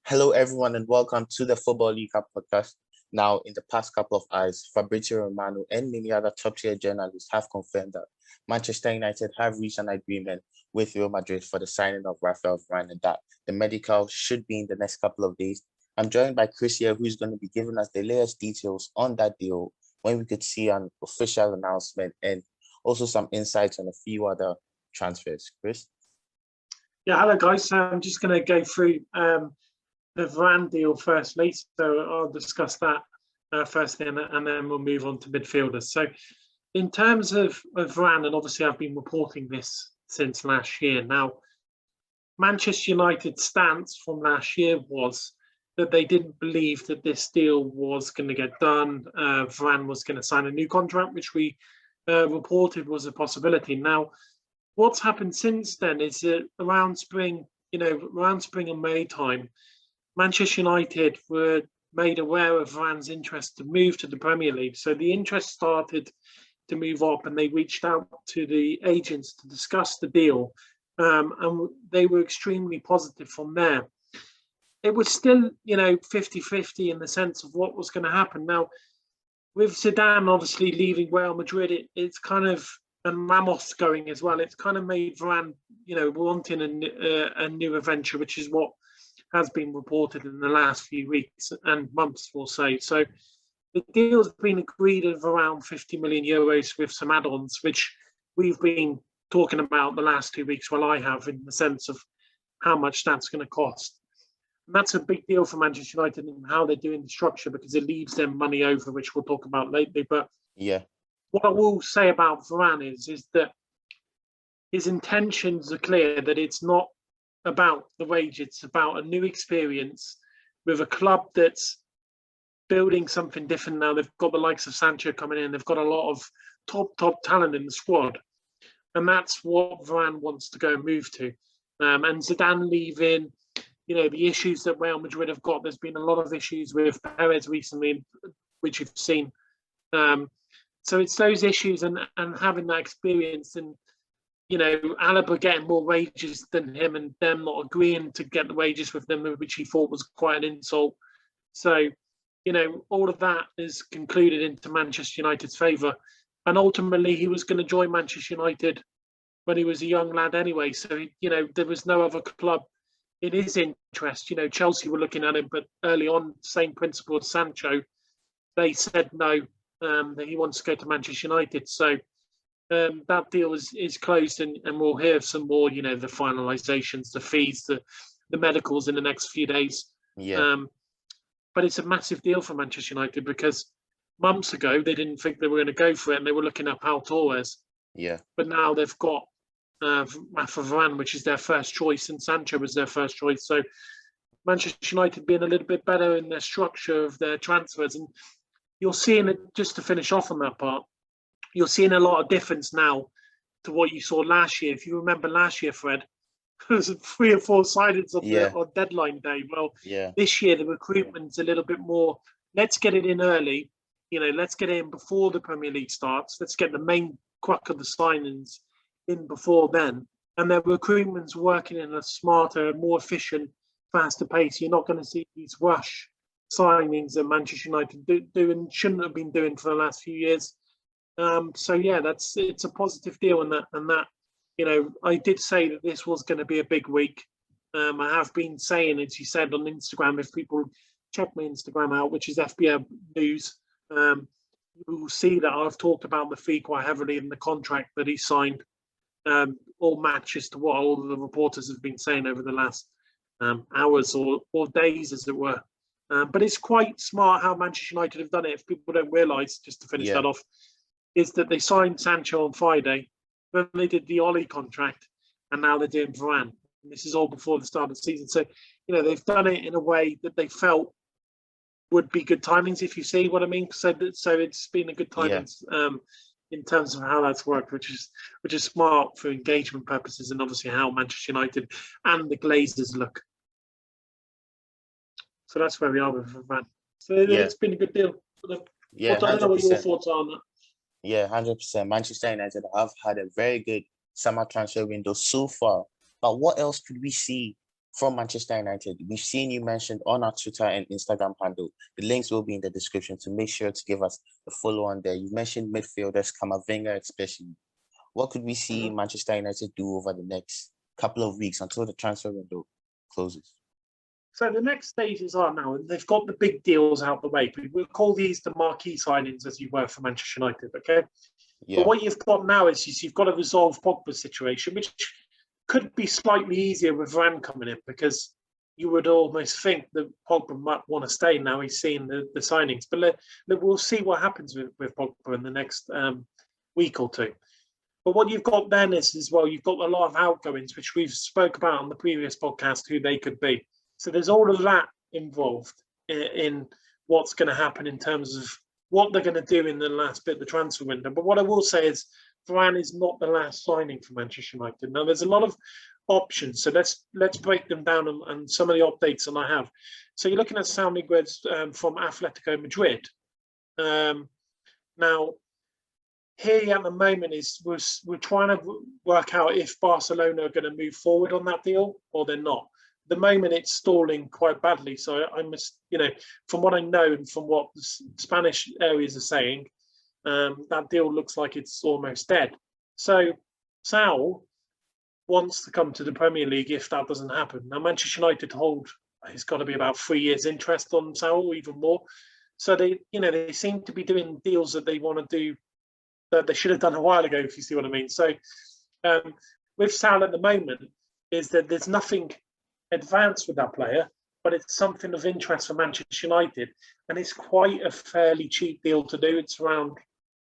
Hello, everyone, and welcome to the Football League Cup podcast. Now, in the past couple of hours, Fabrizio Romano and many other top-tier journalists have confirmed that Manchester United have reached an agreement with Real Madrid for the signing of Rafael Varane and that the medical should be in the next couple of days. I'm joined by Chris here, who's going to be giving us the latest details on that deal, when we could see an official announcement, and also some insights on a few other transfers. Chris? Yeah, hello guys. So I'm just going to go through the Varane deal firstly. So I'll discuss that firstly, and then we'll move on to midfielders. So in terms of Varane, and obviously I've been reporting this since last year. Now, Manchester United's stance from last year was that they didn't believe that this deal was going to get done. Varane was going to sign a new contract, which we reported was a possibility. Now, what's happened since then is that around spring and May time, Manchester United were made aware of Varane's interest to move to the Premier League. So the interest started to move up, and they reached out to the agents to discuss the deal. And they were extremely positive from there. It was still, 50-50 in the sense of what was going to happen. Now, with Zidane obviously leaving Real Madrid, it's kind of, and Ramos going as well, it's kind of made Varane, wanting a new adventure, which is what has been reported in the last few weeks and months or so. So the deal's been agreed of around 50 million euros with some add-ons, which we've been talking about the last 2 weeks. Well, I have, in the sense of how much that's going to cost. And that's a big deal for Manchester United and how they're doing the structure, because it leaves them money over, which we'll talk about later. But yeah, what I will say about Varane is that his intentions are clear, that it's not about the wage, it's about a new experience with a club that's building something different now. They've got the likes of Sancho coming in, they've got a lot of top talent in the squad. And that's what Varane wants to go and move to. And Zidane leaving, the issues that Real Madrid have got, there's been a lot of issues with Perez recently, which you've seen. So it's those issues and having that experience, and Alaba getting more wages than him and them not agreeing to get the wages with them, which he thought was quite an insult. So, all of that is concluded into Manchester United's favour. And ultimately, he was going to join Manchester United when he was a young lad anyway. So, there was no other club in his interest. Chelsea were looking at him, but early on, same principle as Sancho, they said no, that he wants to go to Manchester United. So that deal is closed, and we'll hear some more, the finalisations, the fees, the medicals in the next few days. yeah. But it's a massive deal for Manchester United, because months ago, they didn't think they were going to go for it, and they were looking at Pau Torres. Yeah. But now they've got Rafa Varane, which is their first choice, and Sancho was their first choice. So Manchester United being a little bit better in their structure of their transfers. And you're seeing it, just to finish off on that part, you're seeing a lot of difference now to what you saw last year. If you remember last year, Fred, there was 3 or 4 signings on deadline day. Well, this year the recruitment's a little bit more, let's get it in early. Let's get it in before the Premier League starts. Let's get the main crux of the signings in before then. And their recruitment's working in a smarter, more efficient, faster pace. You're not going to see these rush signings that Manchester United do and shouldn't have been doing for the last few years. So yeah, it's a positive deal, and that I did say that this was going to be a big week. I have been saying, as you said on Instagram, if people check my Instagram out, which is FBL News, you will see that I've talked about the fee quite heavily in the contract that he signed. All matches to what all of the reporters have been saying over the last hours or days, as it were. But it's quite smart how Manchester United have done it. If people don't realise, just to finish that off, is that they signed Sancho on Friday, then they did the Oli contract, and now they're doing Varane. And this is all before the start of the season. So, they've done it in a way that they felt would be good timings, if you see what I mean. So it's been a good timings in terms of how that's worked, which is smart for engagement purposes, and obviously how Manchester United and the Glazers look. So that's where we are with Varane. So it's been a good deal. Yeah, I don't know what your thoughts are on that. Yeah, 100%. Manchester United have had a very good summer transfer window so far. But what else could we see from Manchester United. We've seen you mentioned on our Twitter and Instagram handle. The links will be in the description, to make sure to give us a follow on there. You mentioned midfielders, Camavinga especially. What could we see Manchester United do over the next couple of weeks until the transfer window closes? So the next stages are now, and they've got the big deals out the way. We'll call these the marquee signings, as you were for Manchester United, okay? Yeah. But what you've got now is you've got to resolve Pogba's situation, which could be slightly easier with Varane coming in, because you would almost think that Pogba might want to stay now he's seen the signings. But we'll see what happens with Pogba in the next week or two. But what you've got then is, as well, you've got a lot of outgoings, which we've spoke about on the previous podcast, who they could be. So there's all of that involved in what's going to happen in terms of what they're going to do in the last bit of the transfer window. But what I will say is Varane is not the last signing for Manchester United. Now, there's a lot of options. So let's break them down and some of the updates that I have. So you're looking at sounding words from Atletico Madrid. Now, here at the moment is we're trying to work out if Barcelona are going to move forward on that deal or they're not. At the moment, it's stalling quite badly. So I must, from what I know and from what the Spanish areas are saying, that deal looks like it's almost dead. So Saul wants to come to the Premier League if that doesn't happen. Now, Manchester United it's got to be about 3 years interest on Saul, even more. So they seem to be doing deals that they want to do that they should have done a while ago, if you see what I mean. So with Saul at the moment is that there's nothing advanced with that player, but it's something of interest for Manchester United, and it's quite a fairly cheap deal to do. It's around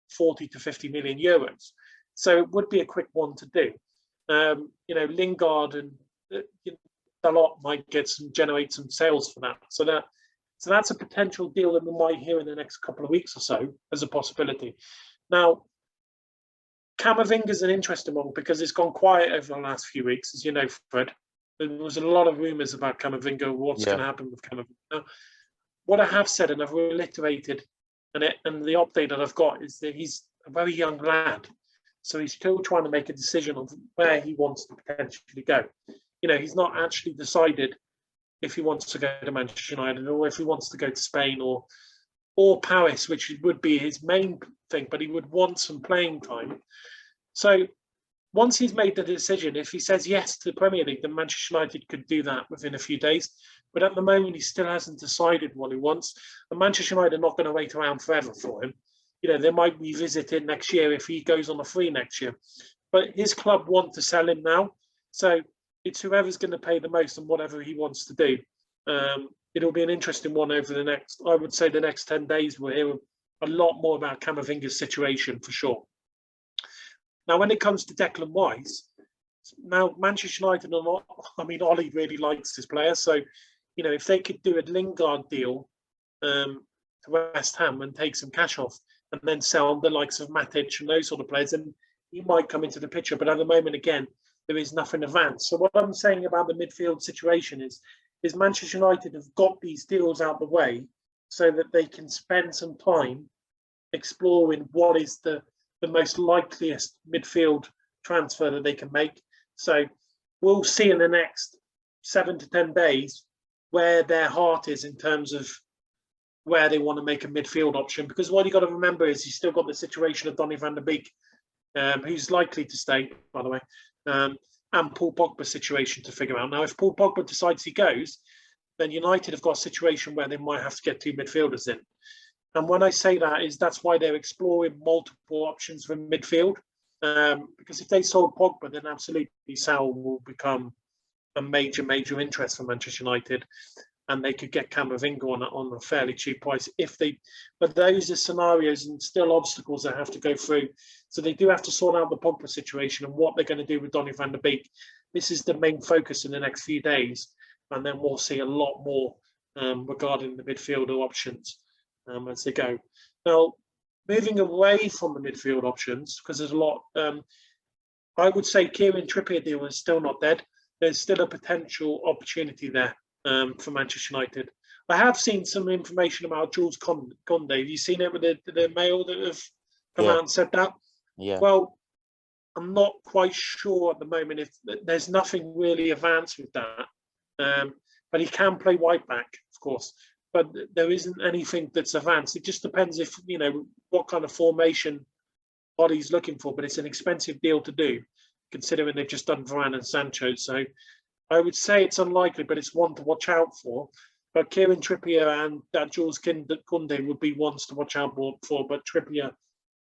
40 to 50 million euros. So it would be a quick one to do. Lingard and Dalot might generate some sales for that. So that's a potential deal that we might hear in the next couple of weeks or so as a possibility. Now, Camavinga is an interesting one because it's gone quiet over the last few weeks, as you know, Fred. There was a lot of rumours about Camavinga, what's going to happen with Camavinga. Now, what I have said, and I've reiterated, and the update that I've got is that he's a very young lad. So he's still trying to make a decision on where he wants to potentially go. He's not actually decided if he wants to go to Manchester United or if he wants to go to Spain or Paris, which would be his main thing, but he would want some playing time. So once he's made the decision, if he says yes to the Premier League, then Manchester United could do that within a few days. But at the moment, he still hasn't decided what he wants. And Manchester United are not going to wait around forever for him. They might revisit it next year if he goes on a free next year. But his club want to sell him now. So it's whoever's going to pay the most and whatever he wants to do. It'll be an interesting one over the next 10 days. We'll hear a lot more about Camavinga's situation for sure. Now, when it comes to Declan Rice, now Manchester United are not, Ollie really likes this player. So, if they could do a Lingard deal to West Ham and take some cash off and then sell the likes of Matic and those sort of players, then he might come into the picture. But at the moment, again, there is nothing advanced. So what I'm saying about the midfield situation is Manchester United have got these deals out the way so that they can spend some time exploring what is the most likeliest midfield transfer that they can make. So we'll see in the next 7 to 10 days where their heart is in terms of where they want to make a midfield option. Because what you got to remember is you've still got the situation of Donny van der Beek, who's likely to stay, by the way, and Paul Pogba's situation to figure out. Now, if Paul Pogba decides he goes, then United have got a situation where they might have to get 2 midfielders in. And when I say that is that's why they're exploring multiple options for midfield. Because if they sold Pogba, then absolutely Saul will become a major interest for Manchester United. And they could get Camavinga on a fairly cheap price but those are scenarios and still obstacles they have to go through. So they do have to sort out the Pogba situation and what they're going to do with Donny van der Beek. This is the main focus in the next few days. And then we'll see a lot more regarding the midfielder options as they go. Now, moving away from the midfield options, because there's a lot, I would say Kieran Trippier deal is still not dead. There's still a potential opportunity there for Manchester United. I have seen some information about Jules Conde. Have you seen it with the Mail that have come out and said that? Yeah. Well, I'm not quite sure at the moment if there's nothing really advanced with that. But he can play right back, of course. But there isn't anything that's advanced. It just depends if, what kind of formation Ollie's looking for. But it's an expensive deal to do, considering they've just done Varane and Sancho. So I would say it's unlikely, but it's one to watch out for. But Kieran Trippier and that Jules Koundé would be ones to watch out for. But Trippier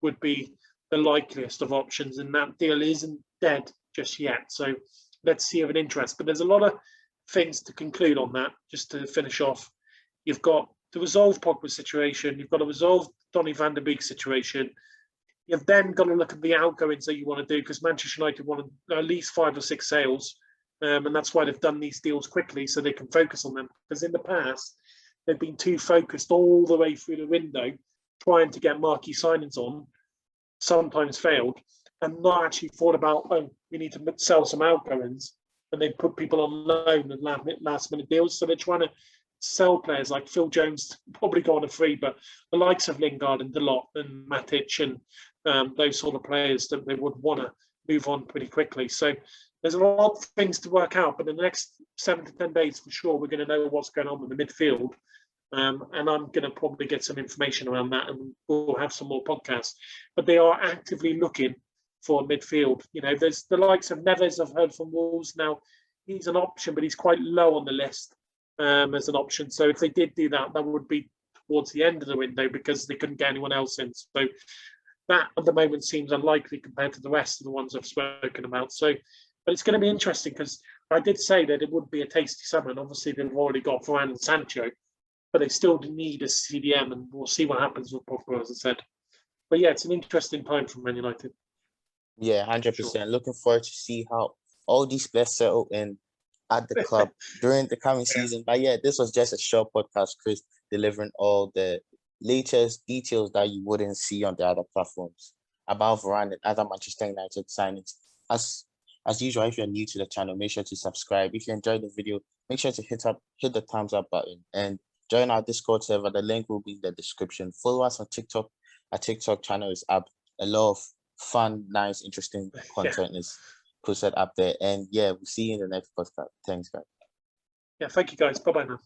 would be the likeliest of options, and that deal isn't dead just yet. So let's see of an interest. But there's a lot of things to conclude on that. Just to finish off, you've got to resolve Pogba's situation. You've got to resolve Donny van der Beek's situation. You've then got to look at the outgoings that you want to do, because Manchester United want at least 5 or 6 sales. And that's why they've done these deals quickly, so they can focus on them. Because in the past, they've been too focused all the way through the window, trying to get marquee signings on, sometimes failed, and not actually thought about, we need to sell some outgoings. And they put people on loan and last minute deals. So they're trying to sell players like Phil Jones, probably go on a free, but the likes of Lingard and Dalot and Matic and those sort of players that they would want to move on pretty quickly. So there's a lot of things to work out, but in the next 7 to 10 days, for sure, we're going to know what's going on with the midfield. And I'm going to probably get some information around that, and we'll have some more podcasts. But they are actively looking for midfield. There's the likes of Neves I've heard from Wolves. Now, he's an option, but he's quite low on the list as an option. So if they did do that, that would be towards the end of the window, because they couldn't get anyone else in. So that at the moment seems unlikely compared to the rest of the ones I've spoken about. So, but it's going to be interesting, because I did say that it would be a tasty summer, and obviously they've already got Varane and Sancho, but they still need a CDM, and we'll see what happens with Pogba, as I said. But yeah, it's an interesting time for Man United. Yeah, 100%. Looking forward to see how all these players settle in at the club during the coming season. But yeah, this was just a short podcast, Chris, delivering all the latest details that you wouldn't see on the other platforms about Varane and other Manchester United signings. As usual, if you're new to the channel, make sure to subscribe. If you enjoyed the video, make sure to hit the thumbs up button and join our Discord server. The link will be in the description. Follow us on TikTok. Our TikTok channel is up. A lot of fun, nice, interesting content is posted up there. And yeah, we'll see you in the next podcast. Thanks, guys. Yeah, thank you, guys. Bye-bye now.